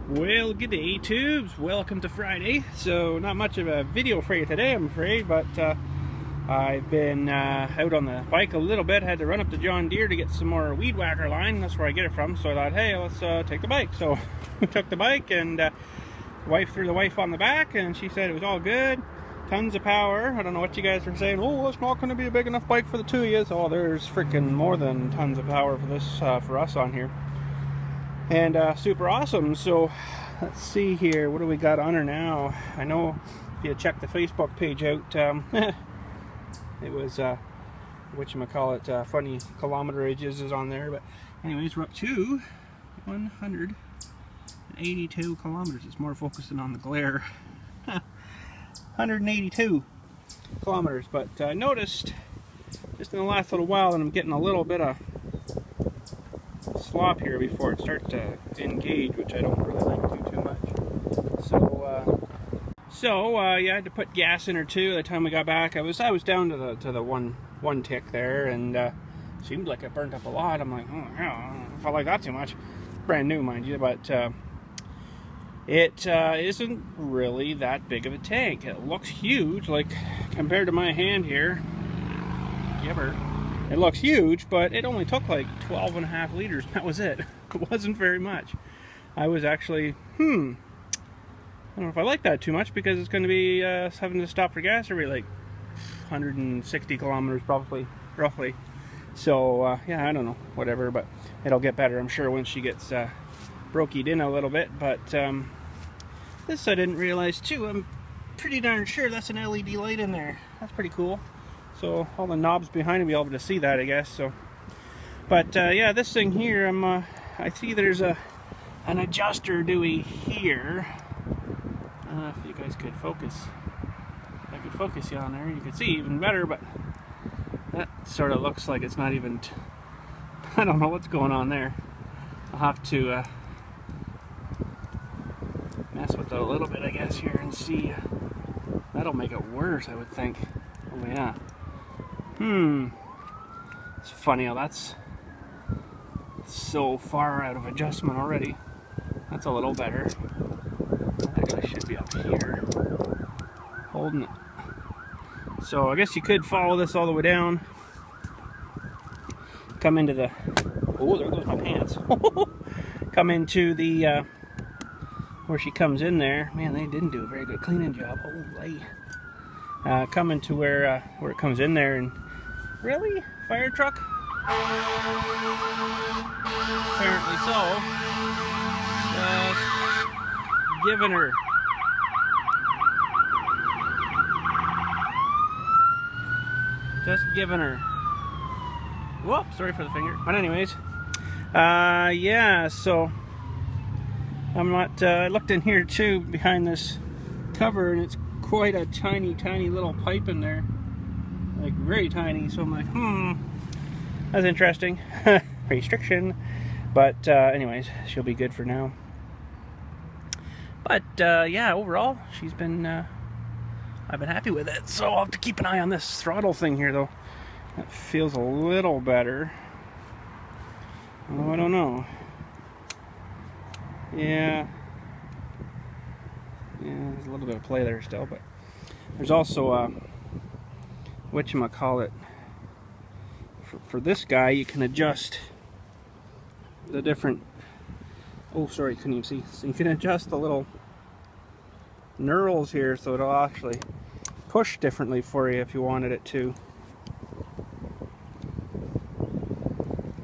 Well, good day, tubes. Welcome to Friday. So, not much of a video for you today, I'm afraid, but I've been out on the bike a little bit. Had to run up to John Deere to get some more weed whacker line. That's where I get it from. So I thought, hey, let's take the bike. So we took the bike, and wife threw the wife on the back, and she said it was all good. Tons of power. I don't know what you guys are saying. Oh, it's not going to be a big enough bike for the two of you. Oh, there's freaking more than tons of power for this for us on here. And super awesome. So let's see here, what do we got on her now? I know if you check the Facebook page out, it was whatchamacallit, funny kilometerages is on there, but anyways, we're up to 182 kilometers. It's more focusing on the glare. 182 kilometers, but I noticed just in the last little while that I'm getting a little bit of slop here before it starts to engage, which I don't really like too much. So yeah, I had to put gas in her too. By the time we got back, I was down to the one tick there, and seemed like it burnt up a lot. I'm like, oh yeah, I don't know if I like that too much. Brand new, mind you, but it isn't really that big of a tank. It looks huge, like compared to my hand here. Gibber. It looks huge, but it only took like 12.5 liters. That was it. It wasn't very much. I was actually, I don't know if I like that too much, because it's going to be having to stop for gas every like 160 kilometers probably, roughly. So yeah, I don't know, whatever, but it'll get better, I'm sure, once she gets brokied in a little bit. But this I didn't realize too. I'm pretty darn sure that's an LED light in there. That's pretty cool. So all the knobs behind it, be able to see that, I guess. So, but yeah, this thing here, I see there's an adjuster dewey here. If you guys could focus, if I could focus you on there, you could see even better. But that sort of looks like it's not even. I don't know what's going on there. I'll have to mess with it a little bit, I guess, here and see. That'll make it worse, I would think. Oh yeah. It's funny how that's so far out of adjustment already. That's a little better. That actually should be up here, holding it. So I guess you could follow this all the way down. Come into the, oh, there goes my pants. Come into the, where she comes in there. Man, they didn't do a very good cleaning job. Holy. Coming to where it comes in there, and really? Fire truck? Apparently so. Just giving her. Just giving her. Whoops, sorry for the finger. But anyways, yeah, so I'm not, I looked in here too, behind this cover, and it's quite a tiny little pipe in there, like very tiny. So I'm like, that's interesting. Restriction. But anyways, she'll be good for now. But yeah, overall she's been I've been happy with it. So I'll have to keep an eye on this throttle thing here, though. That feels a little better. Oh, I don't know. Yeah, there's a little bit of play there still, but there's also whatchamacallit, for this guy you can adjust the different, oh sorry, couldn't even see, so you can adjust the little knurls here so it'll actually push differently for you if you wanted it to.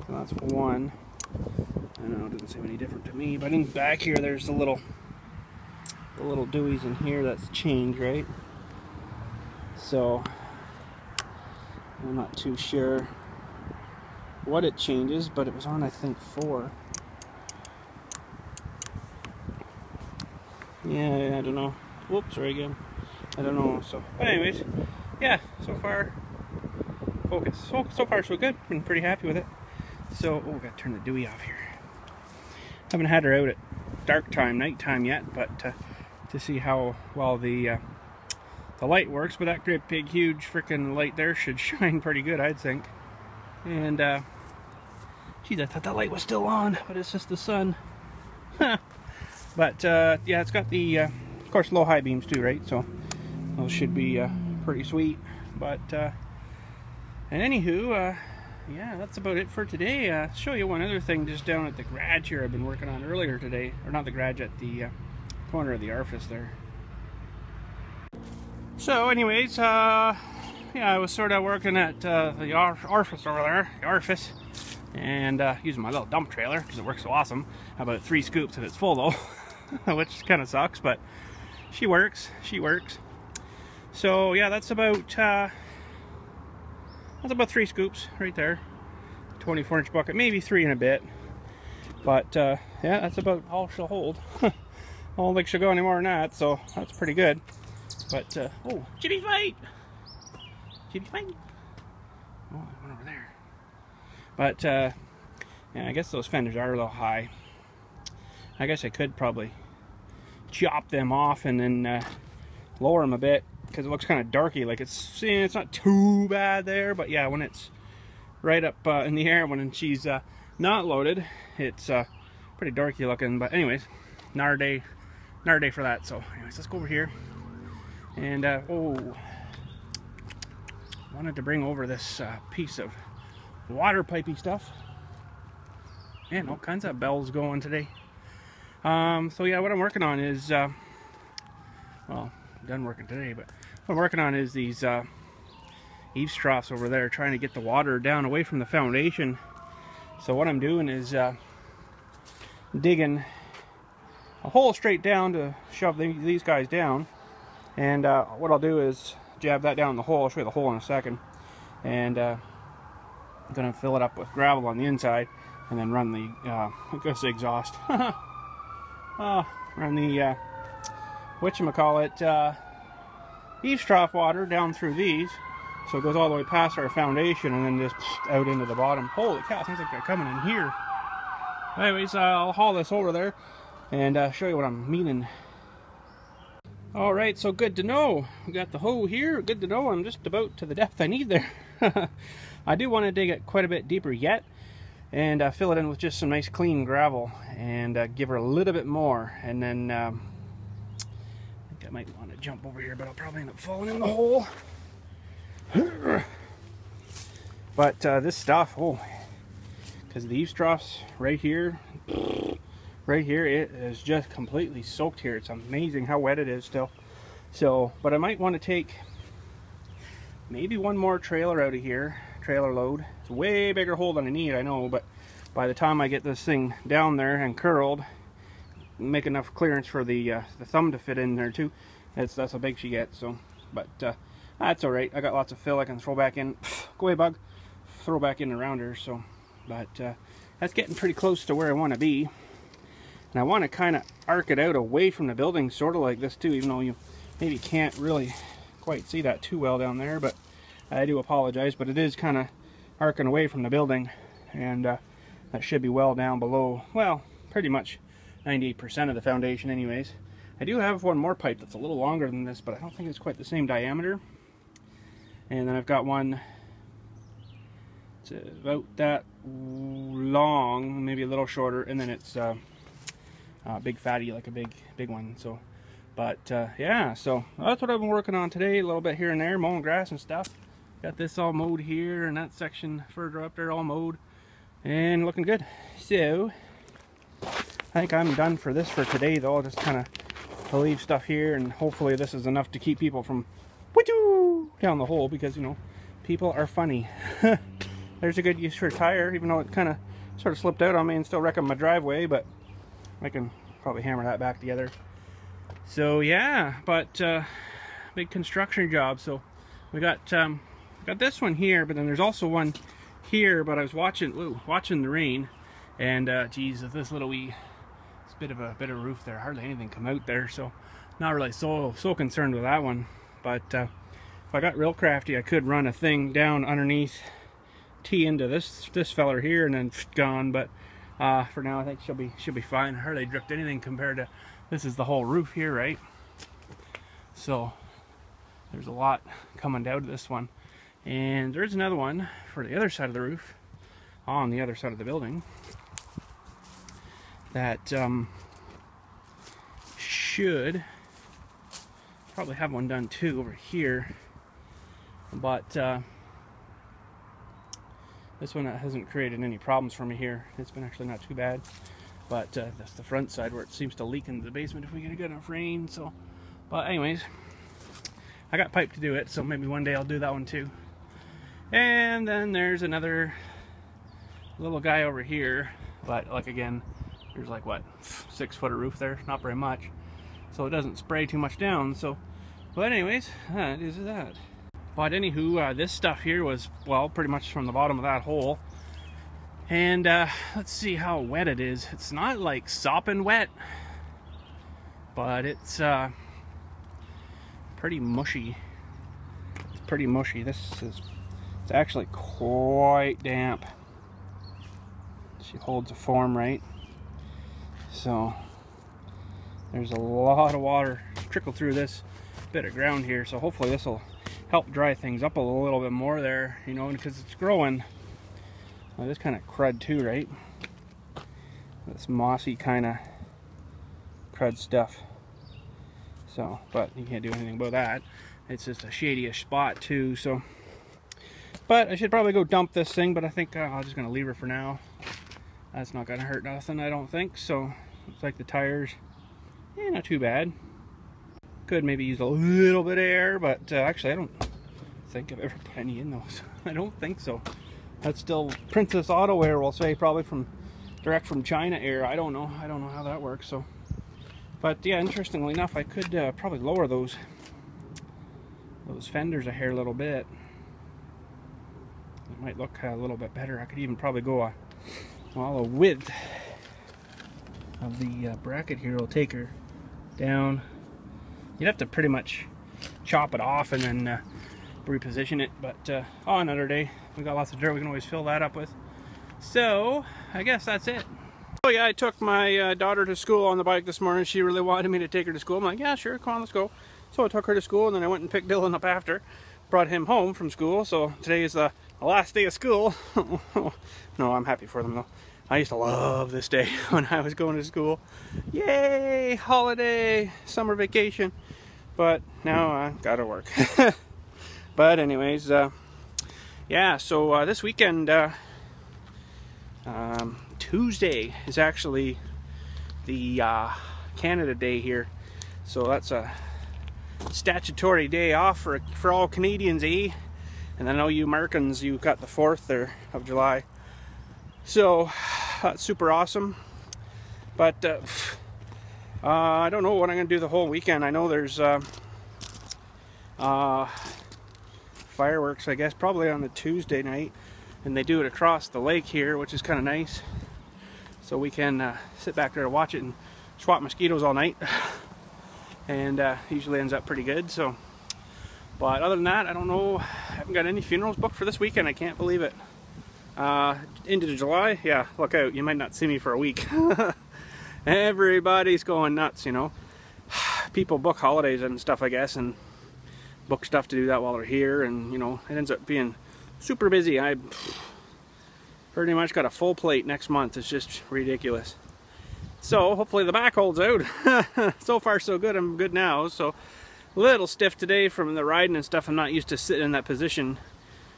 So that's one. I know it doesn't seem any different to me, but in back here there's the little deweys in here that's changed, right? So I'm not too sure what it changes, but it was on, I think, 4. Yeah, I don't know. Whoops, sorry again. I don't know. So, but anyways, yeah. So far, focus. So far so good. Been pretty happy with it. So, oh, gotta turn the dewey off here. Haven't had her out at dark time, night time yet, but to see how well the light works. But that great big huge freaking light there should shine pretty good, I'd think. And geez, I thought that light was still on, but it's just the sun. But yeah, it's got the of course low high beams too, right? So those should be pretty sweet. But and anywho, yeah, that's about it for today. I'll show you one other thing just down at the garage here I've been working on earlier today, or not the garage, at the corner of the orifice there. So anyways, yeah, I was sort of working at the orifice over there, the orifice, and using my little dump trailer because it works so awesome. About 3 scoops and it's full though, which kind of sucks, but she works. So yeah, that's about 3 scoops right there. 24-inch bucket, maybe 3 and a bit. But yeah, that's about all she'll hold. I don't think she'll go any more than that, so that's pretty good. But oh, Jimmy fight! Jimmy fight! Oh, I went over there. But yeah, I guess those fenders are a little high. I guess I could probably chop them off and then lower them a bit, because it looks kind of darky. Like it's not too bad there, but yeah, when it's right up in the air, when she's not loaded, it's pretty darky looking. But anyways, another day for that. So anyways, let's go over here. And oh, wanted to bring over this piece of water pipey stuff. Man, all kinds of bells going today. So yeah, what I'm working on is well, I'm done working today, but what I'm working on is these eaves troughs over there, trying to get the water down away from the foundation. So what I'm doing is digging a hole straight down to shove these guys down. And what I'll do is jab that down in the hole. I'll show you the hole in a second. And I'm going to fill it up with gravel on the inside, and then run the, I guess the exhaust. Run the, whatchamacallit, eaves trough water down through these. So it goes all the way past our foundation and then just out into the bottom. Holy cow, sounds like they're coming in here. Anyways, I'll haul this over there and show you what I'm meaning. Alright, so good to know. We got the hoe here. Good to know I'm just about to the depth I need there. I do want to dig it quite a bit deeper yet, and fill it in with just some nice clean gravel, and give her a little bit more. And then I think I might want to jump over here, but I'll probably end up falling in the hole. But this stuff, oh, because the eaves troughs right here, it is just completely soaked here. It's amazing how wet it is still. So, but I might want to take maybe one more trailer out of here, trailer load. It's a way bigger hole than I need, I know, but by the time I get this thing down there and curled, make enough clearance for the thumb to fit in there too. That's how big she gets. So, but that's all right. I got lots of fill I can throw back in. Go away, bug. Throw back in around her. So, but that's getting pretty close to where I want to be. And I want to kind of arc it out away from the building, sort of like this too, even though you maybe can't really quite see that too well down there. But I do apologize, but it is kind of arcing away from the building, and that should be well down below, well, pretty much 98% of the foundation anyways. I do have one more pipe that's a little longer than this, but I don't think it's quite the same diameter. And then I've got one, it's about that long, maybe a little shorter, and then it's big fatty, like a big one. So, but yeah, so that's what I've been working on today, a little bit here and there, mowing grass and stuff. Got this all mowed here, and that section further up there all mowed and looking good. So I think I'm done for this for today, though. I'll just kind of leave stuff here, and hopefully this is enough to keep people from down the hole, because you know, people are funny. There's a good use for a tire, even though it kind of sort of slipped out on me and still wrecking my driveway, but I can probably hammer that back together. So yeah, but big construction job. So we got this one here, but then there's also one here. But I was watching the rain, and geez, with this little wee, it's a bit of a roof there, hardly anything come out there. So not really so concerned with that one. But if I got real crafty, I could run a thing down underneath, tee into this feller here, and then gone. But for now, I think she'll be fine. I hardly dripped anything compared to, this is the whole roof here, right? So there's a lot coming down to this one, and there's another one for the other side of the roof, on the other side of the building, that should probably have one done too over here, but this one hasn't created any problems for me here. It's been actually not too bad, but that's the front side where it seems to leak into the basement if we get a good enough rain. So, but anyways, I got pipe to do it, so maybe one day I'll do that one too. And then there's another little guy over here, but like again, there's like what, 6 foot of roof there, not very much, so it doesn't spray too much down. So, but anyways, that is that. But anywho, this stuff here was, well, pretty much from the bottom of that hole. And let's see how wet it is. It's not like sopping wet, but it's pretty mushy. It's pretty mushy. It's actually quite damp. She holds a form right. So there's a lot of water trickled through this bit of ground here. So hopefully this will help dry things up a little bit more there, you know, because it's growing. Well, this kind of crud too, right? This mossy kind of crud stuff. So, but you can't do anything about that. It's just a shady-ish spot too, so. But I should probably go dump this thing, but I think I'm just gonna leave her for now. That's not gonna hurt nothing, I don't think. So, looks like the tires, not too bad. Could maybe use a little bit of air, but actually I don't think I've ever put any in those. I don't think so. That's still Princess Auto Air, we'll say, probably from direct from China air. I don't know how that works. So, but yeah, interestingly enough, I could probably lower those fenders a hair a little bit. It might look a little bit better. I could even probably go a width of the bracket here will take her down. You'd have to pretty much chop it off and then reposition it, but another day. We got lots of dirt we can always fill that up with. So I guess that's it. Oh yeah, I took my daughter to school on the bike this morning. She really wanted me to take her to school. I'm like, yeah, sure, come on, let's go. So I took her to school, and then I went and picked Dylan up after, brought him home from school. So today is the last day of school. No, I'm happy for them though. I used to love this day when I was going to school. Yay, holiday, summer vacation. But now I gotta work. But anyways, yeah, so this weekend, Tuesday is actually the Canada Day here. So that's a statutory day off for all Canadians, eh? And I know you Americans, you got the 4th of July. So that's super awesome. But I don't know what I'm going to do the whole weekend. I know there's fireworks, I guess, probably on the Tuesday night, and they do it across the lake here, which is kind of nice. So we can sit back there and watch it and swat mosquitoes all night, and usually ends up pretty good. So, but other than that, I don't know. I haven't got any funerals booked for this weekend. I can't believe it. Into July, yeah, look out, you might not see me for a week. Everybody's going nuts, you know. People book holidays and stuff, I guess, and book stuff to do that while they're here, and you know, it ends up being super busy. I pretty much got a full plate next month. It's just ridiculous. So hopefully the back holds out. So far so good. I'm good now. So a little stiff today from the riding and stuff. I'm not used to sitting in that position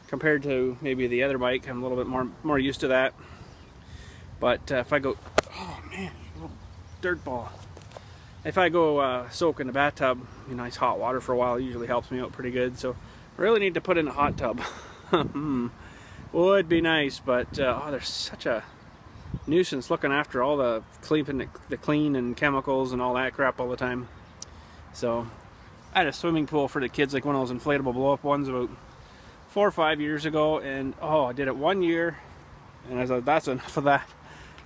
compared to maybe the other bike. I'm a little bit more used to that. But if I go, oh man, little dirt ball. If I go soak in the bathtub, nice hot water for a while, it usually helps me out pretty good. So I really need to put in a hot tub. Would be nice, but oh, there's such a nuisance looking after all the clean and chemicals and all that crap all the time. So I had a swimming pool for the kids, like one of those inflatable blow-up ones, about 4 or 5 years ago, and oh, I did it 1 year, and I was like, that's enough of that.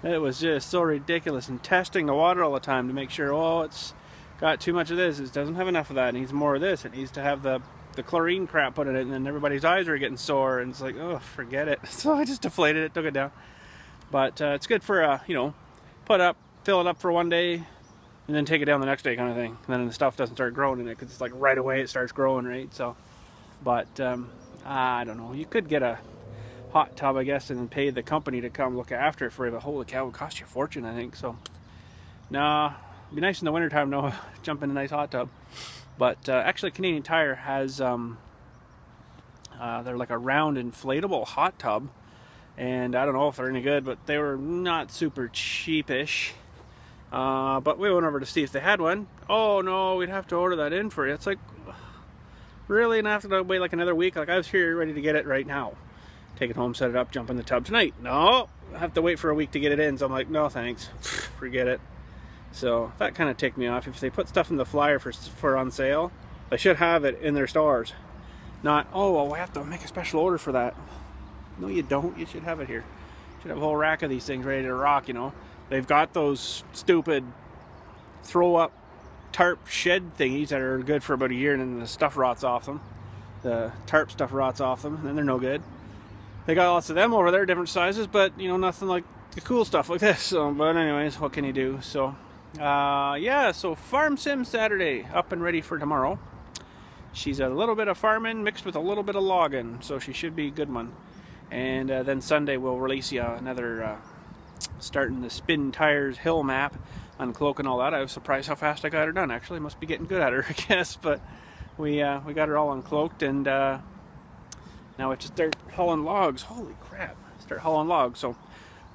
It was just so ridiculous, and testing the water all the time to make sure, oh, it's got too much of this, it doesn't have enough of that, it needs more of this, it needs to have the chlorine crap put in it, and then everybody's eyes are getting sore, and it's like, oh, forget it. So I just deflated it, took it down. But it's good for, you know, put up, fill it up for 1 day, and then take it down the next day kind of thing. And then the stuff doesn't start growing in it, because it's like right away it starts growing, right? So, but I don't know. You could get a hot tub, I guess, and then pay the company to come look after it for you, but holy cow, it would cost you a fortune, I think. So, nah, It'd be nice in the wintertime, though, jump in a nice hot tub. But actually, Canadian Tire has, they're like a round inflatable hot tub. And I don't know if they're any good, but they were not super cheapish. But we went over to see if they had one. Oh no, we'd have to order that in for you. It's like, really? And I have to wait like another week? Like, I was here ready to get it right now. Take it home, set it up, jump in the tub tonight. No, I have to wait for a week to get it in. So I'm like, no thanks, forget it. So that kind of ticked me off. If they put stuff in the flyer for on sale, they should have it in their stores. Not, oh, well, we have to make a special order for that. No, you don't. You should have it here. You should have a whole rack of these things ready to rock, you know. They've got those stupid throw-up tarp shed thingies that are good for about a year, and then the stuff rots off them. The tarp stuff rots off them, and then they're no good. They got lots of them over there, different sizes, but, you know, nothing like the cool stuff like this. So, but anyways, what can you do? So, yeah, so Farm Sim Saturday, up and ready for tomorrow. She's a little bit of farming mixed with a little bit of logging, so she should be a good one. And then Sunday we'll release you another starting the spin tires hill map, uncloak and all that. I was surprised how fast I got her done. Actually, must be getting good at her, I guess. But we got her all uncloaked, and now we have to start hauling logs. Holy crap! Start hauling logs. So,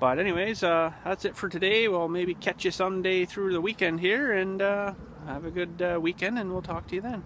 but anyways, that's it for today. We'll maybe catch you someday through the weekend here, and have a good weekend, and we'll talk to you then.